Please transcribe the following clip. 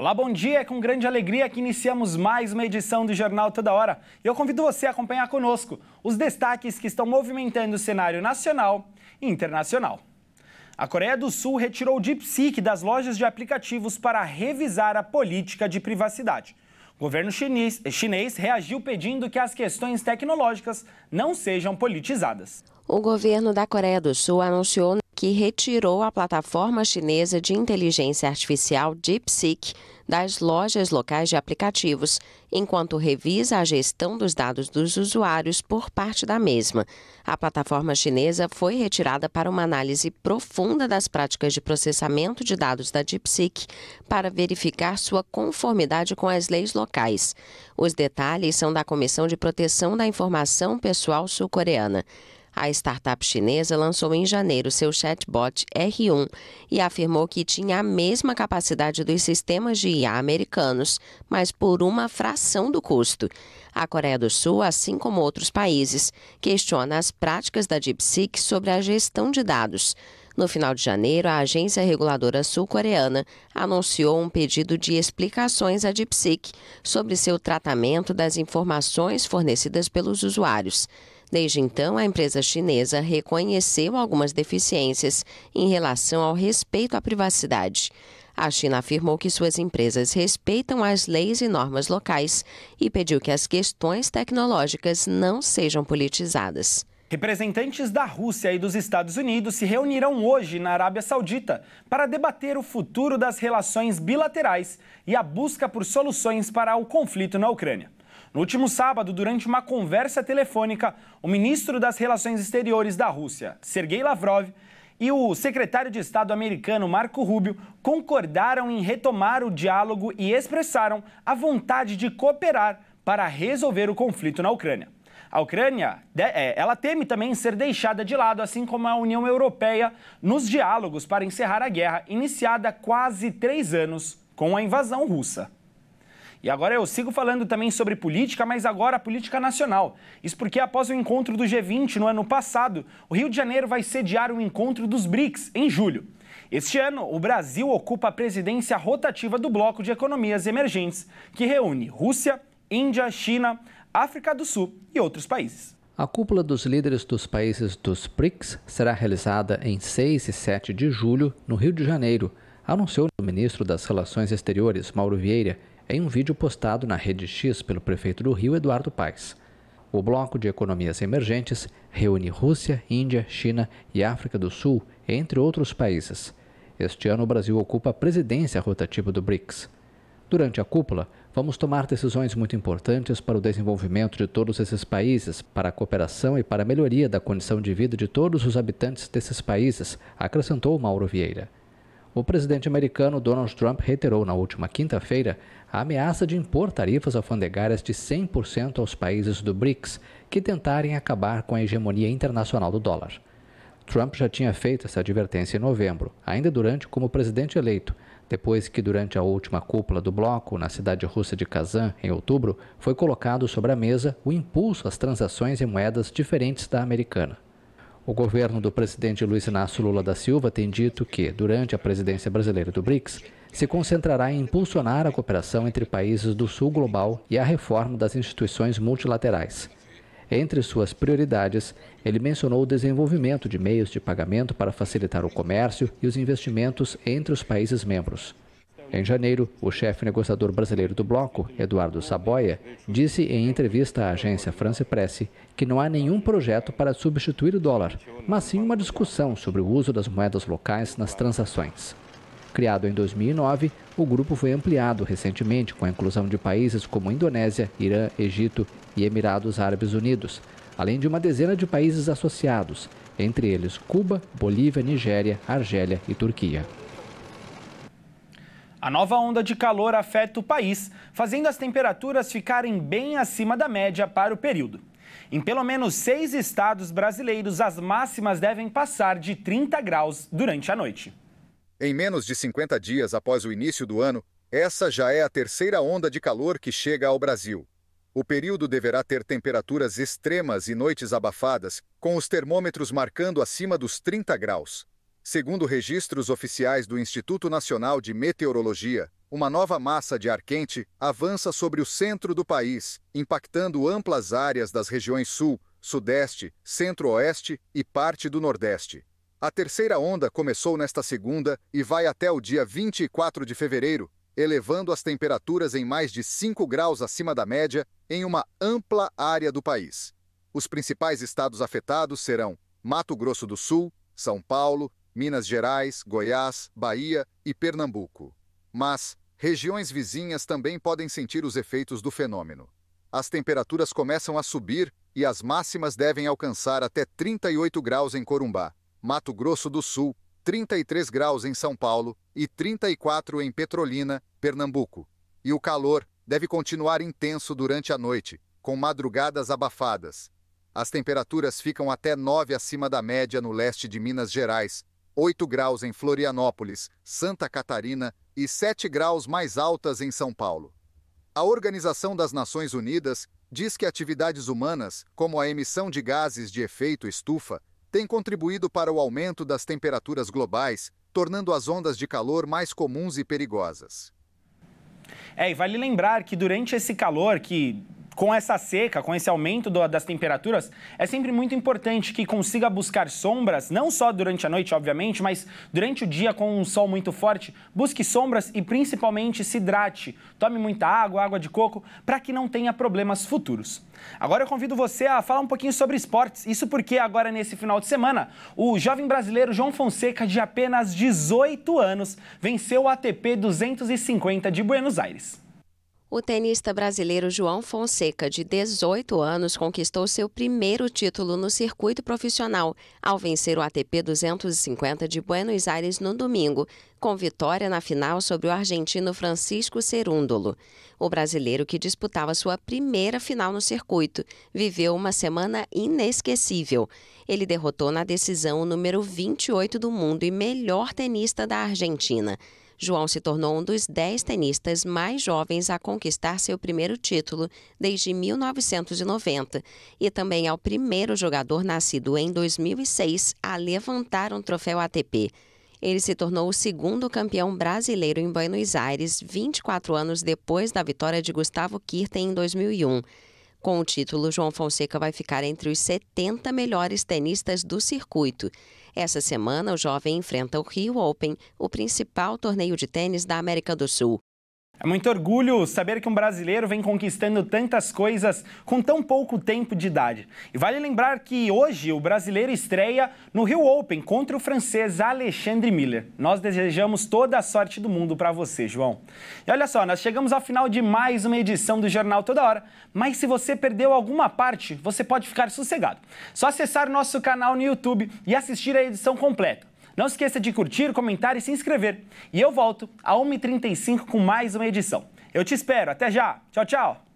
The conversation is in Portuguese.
Olá, bom dia. É com grande alegria que iniciamos mais uma edição do Jornal Toda Hora. E eu convido você a acompanhar conosco os destaques que estão movimentando o cenário nacional e internacional. A Coreia do Sul retirou o DeepSeek das lojas de aplicativos para revisar a política de privacidade. O governo chinês reagiu pedindo que as questões tecnológicas não sejam politizadas. O governo da Coreia do Sul anunciou que retirou a plataforma chinesa de inteligência artificial DeepSeek das lojas locais de aplicativos, enquanto revisa a gestão dos dados dos usuários por parte da mesma. A plataforma chinesa foi retirada para uma análise profunda das práticas de processamento de dados da DeepSeek para verificar sua conformidade com as leis locais. Os detalhes são da Comissão de Proteção da Informação Pessoal sul-coreana. A startup chinesa lançou em janeiro seu chatbot R1 e afirmou que tinha a mesma capacidade dos sistemas de IA americanos, mas por uma fração do custo. A Coreia do Sul, assim como outros países, questiona as práticas da DeepSeek sobre a gestão de dados. No final de janeiro, a agência reguladora sul-coreana anunciou um pedido de explicações à DeepSeek sobre seu tratamento das informações fornecidas pelos usuários. Desde então, a empresa chinesa reconheceu algumas deficiências em relação ao respeito à privacidade. A China afirmou que suas empresas respeitam as leis e normas locais e pediu que as questões tecnológicas não sejam politizadas. Representantes da Rússia e dos Estados Unidos se reunirão hoje na Arábia Saudita para debater o futuro das relações bilaterais e a busca por soluções para o conflito na Ucrânia. No último sábado, durante uma conversa telefônica, o ministro das Relações Exteriores da Rússia, Sergei Lavrov, e o secretário de Estado americano, Marco Rubio, concordaram em retomar o diálogo e expressaram a vontade de cooperar para resolver o conflito na Ucrânia. A Ucrânia, ela teme também ser deixada de lado, assim como a União Europeia, nos diálogos para encerrar a guerra iniciada há quase 3 anos com a invasão russa. E agora eu sigo falando também sobre política, mas agora a política nacional. Isso porque após o encontro do G20 no ano passado, o Rio de Janeiro vai sediar o encontro dos BRICS em julho. Este ano, o Brasil ocupa a presidência rotativa do Bloco de Economias Emergentes, que reúne Rússia, Índia, China, África do Sul e outros países. A cúpula dos líderes dos países dos BRICS será realizada em 6 e 7 de julho, no Rio de Janeiro, anunciou o ministro das Relações Exteriores, Mauro Vieira, em um vídeo postado na Rede X pelo prefeito do Rio, Eduardo Paes. O Bloco de Economias Emergentes reúne Rússia, Índia, China e África do Sul, entre outros países. Este ano, o Brasil ocupa a presidência rotativa do BRICS. Durante a cúpula, vamos tomar decisões muito importantes para o desenvolvimento de todos esses países, para a cooperação e para a melhoria da condição de vida de todos os habitantes desses países, acrescentou Mauro Vieira. O presidente americano Donald Trump reiterou na última quinta-feira a ameaça de impor tarifas alfandegárias de 100% aos países do BRICS que tentarem acabar com a hegemonia internacional do dólar. Trump já tinha feito essa advertência em novembro, ainda durante como presidente eleito, depois que durante a última cúpula do bloco, na cidade russa de Kazan, em outubro, foi colocado sobre a mesa o impulso às transações em moedas diferentes da americana. O governo do presidente Luiz Inácio Lula da Silva tem dito que, durante a presidência brasileira do BRICS, se concentrará em impulsionar a cooperação entre países do sul global e a reforma das instituições multilaterais. Entre suas prioridades, ele mencionou o desenvolvimento de meios de pagamento para facilitar o comércio e os investimentos entre os países membros. Em janeiro, o chefe negociador brasileiro do bloco, Eduardo Saboia, disse em entrevista à agência France Presse que não há nenhum projeto para substituir o dólar, mas sim uma discussão sobre o uso das moedas locais nas transações. Criado em 2009, o grupo foi ampliado recentemente com a inclusão de países como Indonésia, Irã, Egito e Emirados Árabes Unidos, além de uma dezena de países associados, entre eles Cuba, Bolívia, Nigéria, Argélia e Turquia. A nova onda de calor afeta o país, fazendo as temperaturas ficarem bem acima da média para o período. Em pelo menos 6 estados brasileiros, as máximas devem passar de 30 graus durante a noite. Em menos de 50 dias após o início do ano, essa já é a terceira onda de calor que chega ao Brasil. O período deverá ter temperaturas extremas e noites abafadas, com os termômetros marcando acima dos 30 graus. Segundo registros oficiais do Instituto Nacional de Meteorologia, uma nova massa de ar quente avança sobre o centro do país, impactando amplas áreas das regiões Sul, Sudeste, Centro-Oeste e parte do Nordeste. A terceira onda começou nesta segunda e vai até o dia 24 de fevereiro, elevando as temperaturas em mais de 5 graus acima da média em uma ampla área do país. Os principais estados afetados serão Mato Grosso do Sul, São Paulo, Minas Gerais, Goiás, Bahia e Pernambuco. Mas regiões vizinhas também podem sentir os efeitos do fenômeno. As temperaturas começam a subir e as máximas devem alcançar até 38 graus em Corumbá, Mato Grosso do Sul, 33 graus em São Paulo e 34 em Petrolina, Pernambuco. E o calor deve continuar intenso durante a noite, com madrugadas abafadas. As temperaturas ficam até 9 acima da média no leste de Minas Gerais, 8 graus em Florianópolis, Santa Catarina e 7 graus mais altas em São Paulo. A Organização das Nações Unidas diz que atividades humanas, como a emissão de gases de efeito estufa, têm contribuído para o aumento das temperaturas globais, tornando as ondas de calor mais comuns e perigosas. E vale lembrar que durante esse calor, com essa seca, com esse aumento das temperaturas, é sempre muito importante que consiga buscar sombras, não só durante a noite, obviamente, mas durante o dia com um sol muito forte, busque sombras e principalmente se hidrate. Tome muita água, água de coco, para que não tenha problemas futuros. Agora eu convido você a falar um pouquinho sobre esportes, isso porque agora nesse final de semana, o jovem brasileiro João Fonseca, de apenas 18 anos, venceu o ATP 250 de Buenos Aires. O tenista brasileiro João Fonseca, de 18 anos, conquistou seu primeiro título no circuito profissional ao vencer o ATP 250 de Buenos Aires no domingo, com vitória na final sobre o argentino Francisco Cerúndolo. O brasileiro, que disputava sua primeira final no circuito, viveu uma semana inesquecível. Ele derrotou na decisão o número 28 do mundo e melhor tenista da Argentina. João se tornou um dos 10 tenistas mais jovens a conquistar seu primeiro título desde 1990 e também é o primeiro jogador nascido em 2006 a levantar um troféu ATP. Ele se tornou o segundo campeão brasileiro em Buenos Aires, 24 anos depois da vitória de Gustavo Kuerten em 2001. Com o título, João Fonseca vai ficar entre os 70 melhores tenistas do circuito. Essa semana, o jovem enfrenta o Rio Open, o principal torneio de tênis da América do Sul. É muito orgulho saber que um brasileiro vem conquistando tantas coisas com tão pouco tempo de idade. E vale lembrar que hoje o brasileiro estreia no Rio Open contra o francês Alexandre Miller. Nós desejamos toda a sorte do mundo para você, João. E olha só, nós chegamos ao final de mais uma edição do Jornal Toda Hora, mas se você perdeu alguma parte, você pode ficar sossegado. Só acessar o nosso canal no YouTube e assistir a edição completa. Não esqueça de curtir, comentar e se inscrever. E eu volto a 1h35 com mais uma edição. Eu te espero. Até já. Tchau, tchau.